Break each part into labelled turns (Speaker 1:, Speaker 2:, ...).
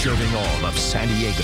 Speaker 1: Serving all of San Diego,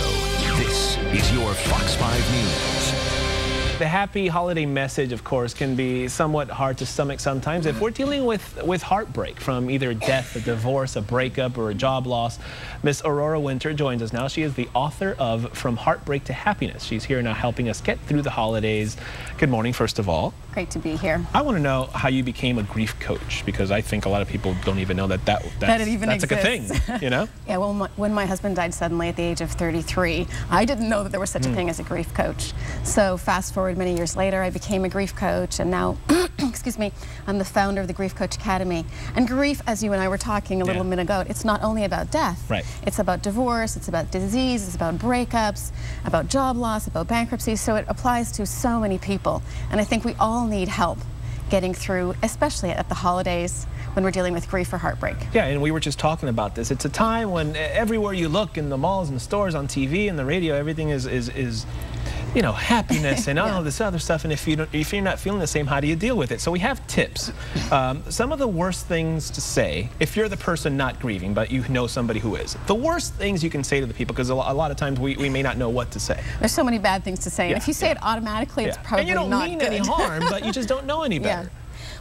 Speaker 1: this is your Fox 5 News.
Speaker 2: The happy holiday message, of course, can be somewhat hard to stomach sometimes. If we're dealing with heartbreak from either death, a divorce, a breakup, or a job loss, Miss Aurora Winter joins us now. She is the author of From Heartbreak to Happiness. She's here now helping us get through the holidays. Good morning, first of all.
Speaker 3: Great to be here.
Speaker 2: I want to know how you became a grief coach, because I think a lot of people don't even know that it even
Speaker 3: exists.
Speaker 2: Like a thing, you know?
Speaker 3: Yeah, well, when my husband died suddenly at the age of 33, I didn't know that there was such a thing as a grief coach. So fast forward many years later, I became a grief coach, and now, excuse me, I'm the founder of the Grief Coach Academy. And grief, as you and I were talking a little minute ago, it's not only about death.
Speaker 2: Right.
Speaker 3: It's about divorce, it's about disease, it's about breakups, about job loss, about bankruptcy. So it applies to so many people. And I think we all need help getting through, especially at the holidays when we're dealing with grief or heartbreak.
Speaker 2: Yeah, and we were just talking about this. It's a time when everywhere you look, in the malls and the stores, on TV and the radio, everything is you know, happiness and all this other stuff. And if you're not feeling the same, how do you deal with it? So we have tips. Some of the worst things to say, if you're the person not grieving, but you know somebody who is. The worst things you can say to the people, because a lot of times we may not know what to say.
Speaker 3: There's so many bad things to say, and if you say it automatically, it's probably not good.
Speaker 2: And you don't mean any harm, but you just don't know any better.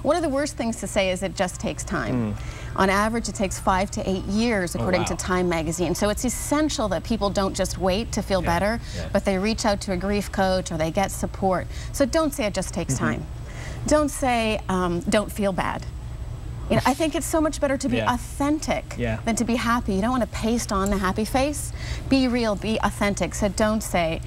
Speaker 3: One of the worst things to say is it just takes time. On average, it takes 5 to 8 years, according to Time magazine. So it's essential that people don't just wait to feel better, but they reach out to a grief coach or they get support. So don't say it just takes time. Don't say, don't feel bad. You know, I think it's so much better to be authentic than to be happy. You don't want to paste on a happy face. Be real, be authentic. So don't say,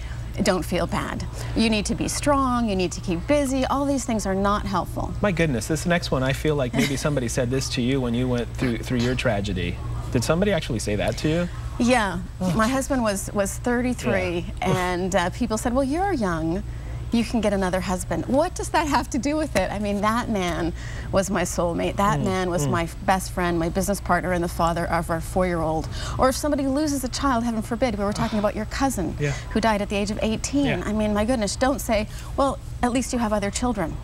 Speaker 3: don't feel bad. You need to be strong, you need to keep busy. All these things are not helpful.
Speaker 2: My goodness, this next one, I feel like maybe somebody said this to you when you went through your tragedy. Did somebody actually say that to you?
Speaker 3: Yeah, my husband was 33 and people said, well, you're young, you can get another husband. What does that have to do with it? I mean, that man was my soulmate. That man was my best friend, my business partner, and the father of our 4-year-old. Or if somebody loses a child, heaven forbid, we were talking about your cousin who died at the age of 18. I mean, my goodness, don't say, well, at least you have other children.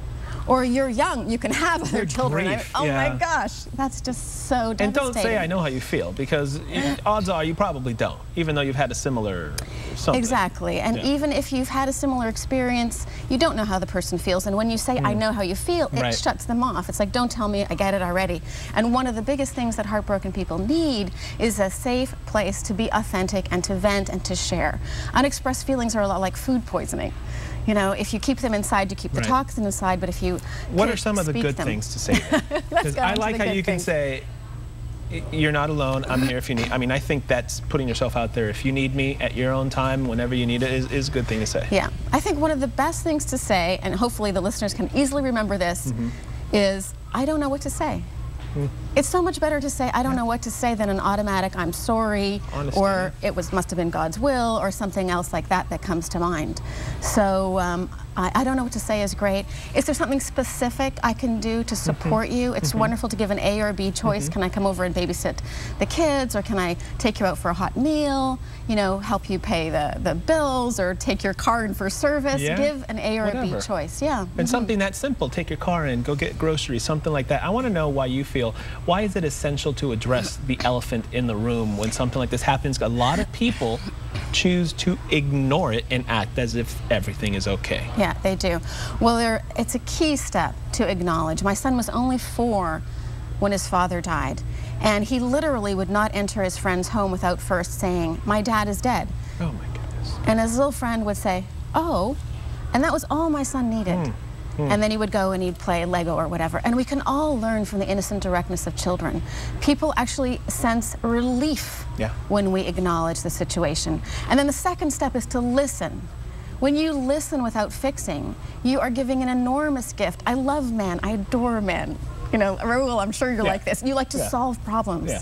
Speaker 3: Or you're young, you can have other children. I mean, oh my gosh, that's just so devastating.
Speaker 2: And don't say I know how you feel, because odds are you probably don't, even though you've had a similar something.
Speaker 3: Exactly, and even if you've had a similar experience, you don't know how the person feels. And when you say, I know how you feel, it shuts them off. It's like, don't tell me, I get it already. And one of the biggest things that heartbroken people need is a safe place to be authentic and to vent and to share. Unexpressed feelings are a lot like food poisoning. You know, if you keep them inside, you keep the toxin inside, but if you
Speaker 2: What are some of the good things to say? Because I like how you can say, you're not alone, I'm here if you need. I mean, I think that's putting yourself out there. If you need me at your own time, whenever you need it, is a good thing to say.
Speaker 3: Yeah, I think one of the best things to say, and hopefully the listeners can easily remember this, is, I don't know what to say. It's so much better to say, I don't know what to say, than an automatic, I'm sorry, or it must have been God's will, or something else like that that comes to mind. So I don't know what to say is great. Is there something specific I can do to support you? It's wonderful to give an A or B choice. Can I come over and babysit the kids, or can I take you out for a hot meal, you know, help you pay the bills, or take your car in for service? Give an A or a B choice. And
Speaker 2: something that simple, take your car in, go get groceries, something like that. I want to know why you feel, why is it essential to address the elephant in the room when something like this happens? A lot of people choose to ignore it and act as if everything is okay.
Speaker 3: Yeah, they do. Well, it's a key step to acknowledge. My son was only 4 when his father died, and he literally would not enter his friend's home without first saying, my dad is dead.
Speaker 2: Oh my goodness.
Speaker 3: And his little friend would say, oh, and that was all my son needed. And then he would go and he'd play Lego or whatever. And we can all learn from the innocent directness of children. People actually sense relief when we acknowledge the situation. And then the second step is to listen. When you listen without fixing, you are giving an enormous gift. I love men. I adore men. You know, Raul, I'm sure you're like this. You like to solve problems.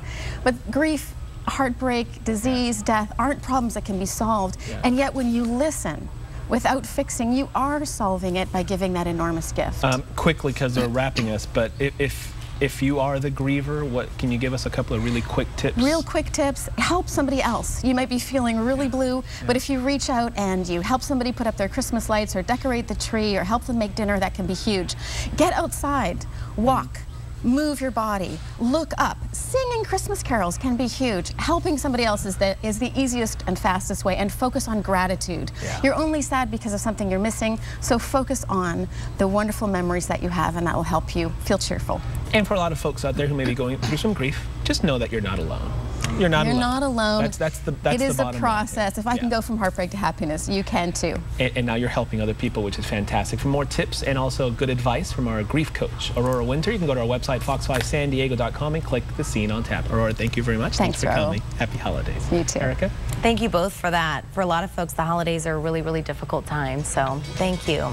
Speaker 3: But grief, heartbreak, disease, death aren't problems that can be solved. And yet when you listen, without fixing, you are solving it by giving that enormous gift.
Speaker 2: Quickly, because they're wrapping us, but if you are the griever, can you give us a couple of really quick tips?
Speaker 3: Real quick tips. Help somebody else. You might be feeling really blue, but if you reach out and you help somebody put up their Christmas lights or decorate the tree or help them make dinner, that can be huge. Get outside, walk. move your body, look up. Singing Christmas carols can be huge. Helping somebody else is the easiest and fastest way, and focus on gratitude.
Speaker 2: Yeah.
Speaker 3: You're only sad because of something you're missing, so focus on the wonderful memories that you have, and that will help you feel cheerful.
Speaker 2: And for a lot of folks out there who may be going through some grief, just know that you're not alone. You're not alone.
Speaker 3: You're not alone.
Speaker 2: That's the
Speaker 3: It is
Speaker 2: bottom
Speaker 3: a process.
Speaker 2: line.
Speaker 3: If I can go from heartbreak to happiness, you can too.
Speaker 2: And now you're helping other people, which is fantastic. For more tips and also good advice from our grief coach, Aurora Winter, you can go to our website, fox5sandiego.com, and click the scene on tap. Aurora, thank you very much.
Speaker 3: Thanks
Speaker 2: for
Speaker 3: Raul.
Speaker 2: coming. Happy holidays.
Speaker 3: You too.
Speaker 2: Erica?
Speaker 4: Thank you both for that. For a lot of folks, the holidays are a really, really difficult time, so thank you.